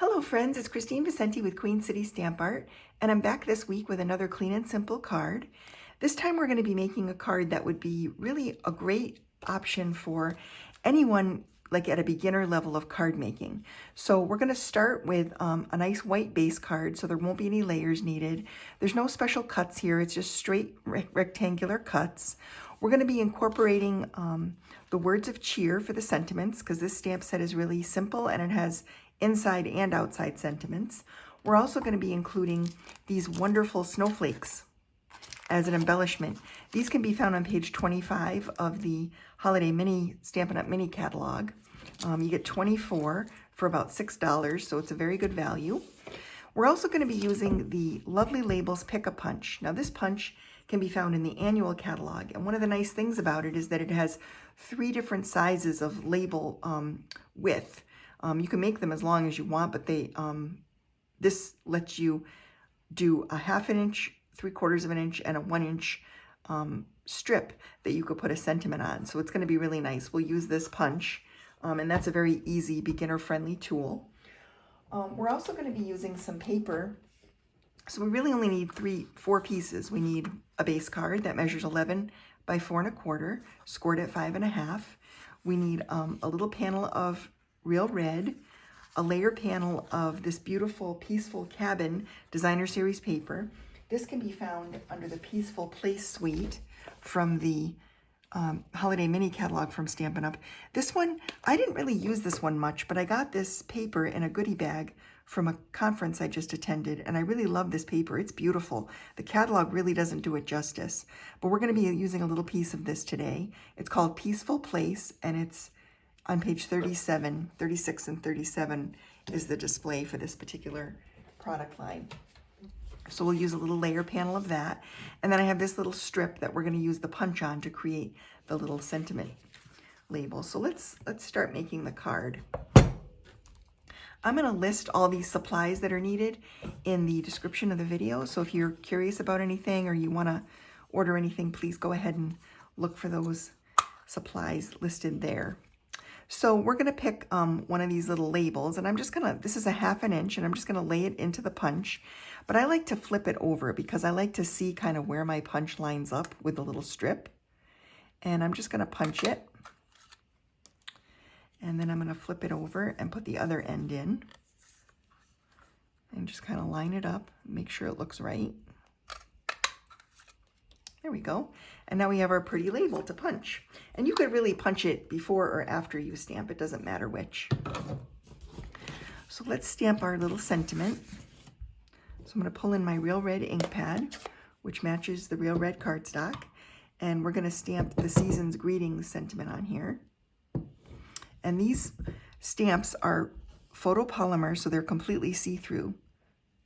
Hello friends, it's Kristine Vicenti with Queen City Stamp Art, and I'm back this week with another clean and simple card. This time we're going to be making a card that would be really a great option for anyone like at a beginner level of card making. So we're going to start with a nice white base card, so there won't be any layers needed. There's no special cuts here, it's just straight rectangular cuts. We're going to be incorporating the words of cheer for the sentiments, because this stamp set is really simple and it has inside and outside sentiments. We're also going to be including these wonderful snowflakes as an embellishment. These can be found on page 25 of the Holiday Mini Stampin' Up! Mini catalog. You get 24 for about $6, so it's a very good value. We're also going to be using the Lovely Labels Pick-a-Punch. Now this punch can be found in the annual catalog, and one of the nice things about it is that it has 3 different sizes of label width. You can make them as long as you want, but this lets you do a 1/2 inch, 3/4 of an inch, and a 1 inch strip that you could put a sentiment on. So it's going to be really nice. We'll use this punch, and that's a very easy beginner-friendly tool. We're also going to be using some paper. So we really only need 4 pieces. We need a base card that measures 11 by 4 1/4, scored at 5 1/2. We need a little panel of real red, a layer panel of this beautiful Peaceful Cabin Designer Series paper. This can be found under the Peaceful Place suite from the Holiday Mini catalog from Stampin' Up! This one, I didn't really use this one much, but I got this paper in a goodie bag from a conference I just attended, and I really love this paper. It's beautiful. The catalog really doesn't do it justice, but we're going to be using a little piece of this today. It's called Peaceful Place, and it's on page 37, 36, and 37 is the display for this particular product line. So we'll use a little layer panel of that. And then I have this little strip that we're going to use the punch on to create the little sentiment label. So let's start making the card. I'm going to list all these supplies that are needed in the description of the video. So if you're curious about anything or you want to order anything, please go ahead and look for those supplies listed there. So we're going to pick one of these little labels, and I'm just going to, this is a 1/2 inch, and I'm just going to lay it into the punch. But I like to flip it over because I like to see kind of where my punch lines up with the little strip. And I'm just going to punch it. And then I'm going to flip it over and put the other end in. And just kind of line it up, make sure it looks right. There we go. And now we have our pretty label to punch. And you could really punch it before or after you stamp. It doesn't matter which. So let's stamp our little sentiment. So I'm going to pull in my real red ink pad, which matches the real red cardstock. And we're going to stamp the Season's Greetings sentiment on here. And these stamps are photopolymer, so they're completely see-through.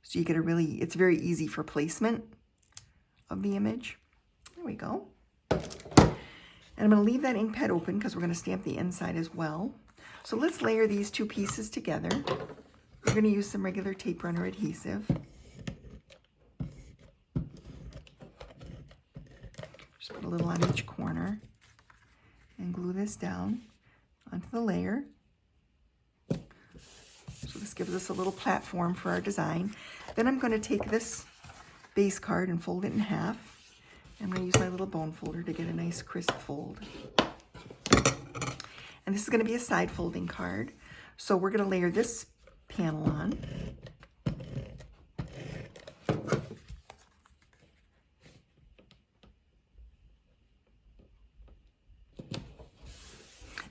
So you get a really, it's very easy for placement of the image. There we go. And I'm going to leave that ink pad open because we're going to stamp the inside as well. So let's layer these 2 pieces together. We're going to use some regular tape runner adhesive. Just put a little on each corner and glue this down onto the layer. So this gives us a little platform for our design. Then I'm going to take this base card and fold it in half. I'm going to use my little bone folder to get a nice crisp fold. And this is going to be a side folding card. So we're going to layer this panel on.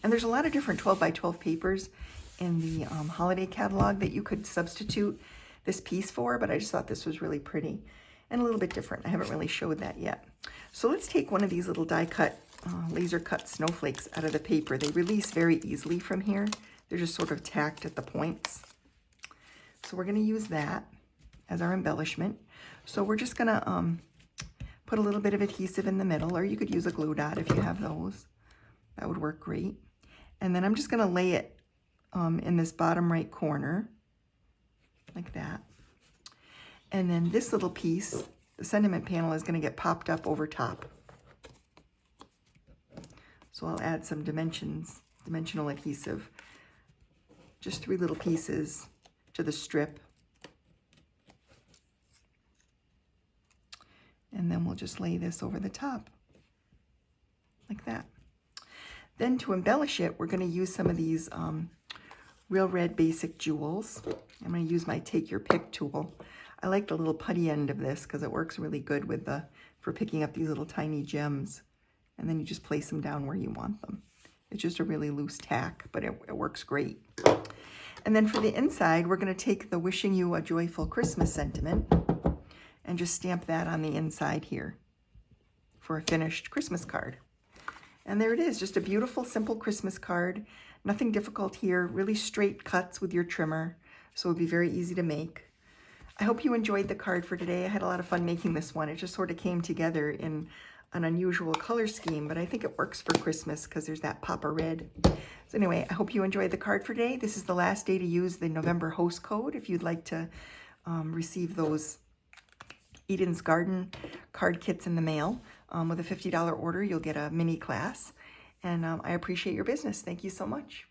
And there's a lot of different 12 by 12 papers in the holiday catalog that you could substitute this piece for, but I just thought this was really pretty and a little bit different. I haven't really showed that yet. So let's take one of these little die cut, laser cut snowflakes out of the paper. They release very easily from here. They're just sort of tacked at the points. So we're going to use that as our embellishment. So we're just going to put a little bit of adhesive in the middle, or you could use a glue dot if you have those. That would work great. And then I'm just going to lay it in this bottom right corner, like that. And then this little piece, the sentiment panel, is going to get popped up over top. So I'll add some dimensional adhesive, just 3 little pieces to the strip. And then we'll just lay this over the top, like that. Then to embellish it, we're going to use some of these Real Red Basic Jewels. I'm going to use my Take Your Pick tool. I like the little putty end of this because it works really good with for picking up these little tiny gems. And then you just place them down where you want them. It's just a really loose tack, but it works great. And then for the inside, we're going to take the Wishing You a Joyful Christmas sentiment and just stamp that on the inside here for a finished Christmas card. And there it is, just a beautiful, simple Christmas card. Nothing difficult here, really straight cuts with your trimmer, so it would be very easy to make. I hope you enjoyed the card for today. I had a lot of fun making this one. It just sort of came together in an unusual color scheme, but I think it works for Christmas because there's that pop of red. So anyway, I hope you enjoyed the card for today. This is the last day to use the November host code if you'd like to receive those Eden's Garden card kits in the mail. With a $50 order, you'll get a mini class. And I appreciate your business. Thank you so much.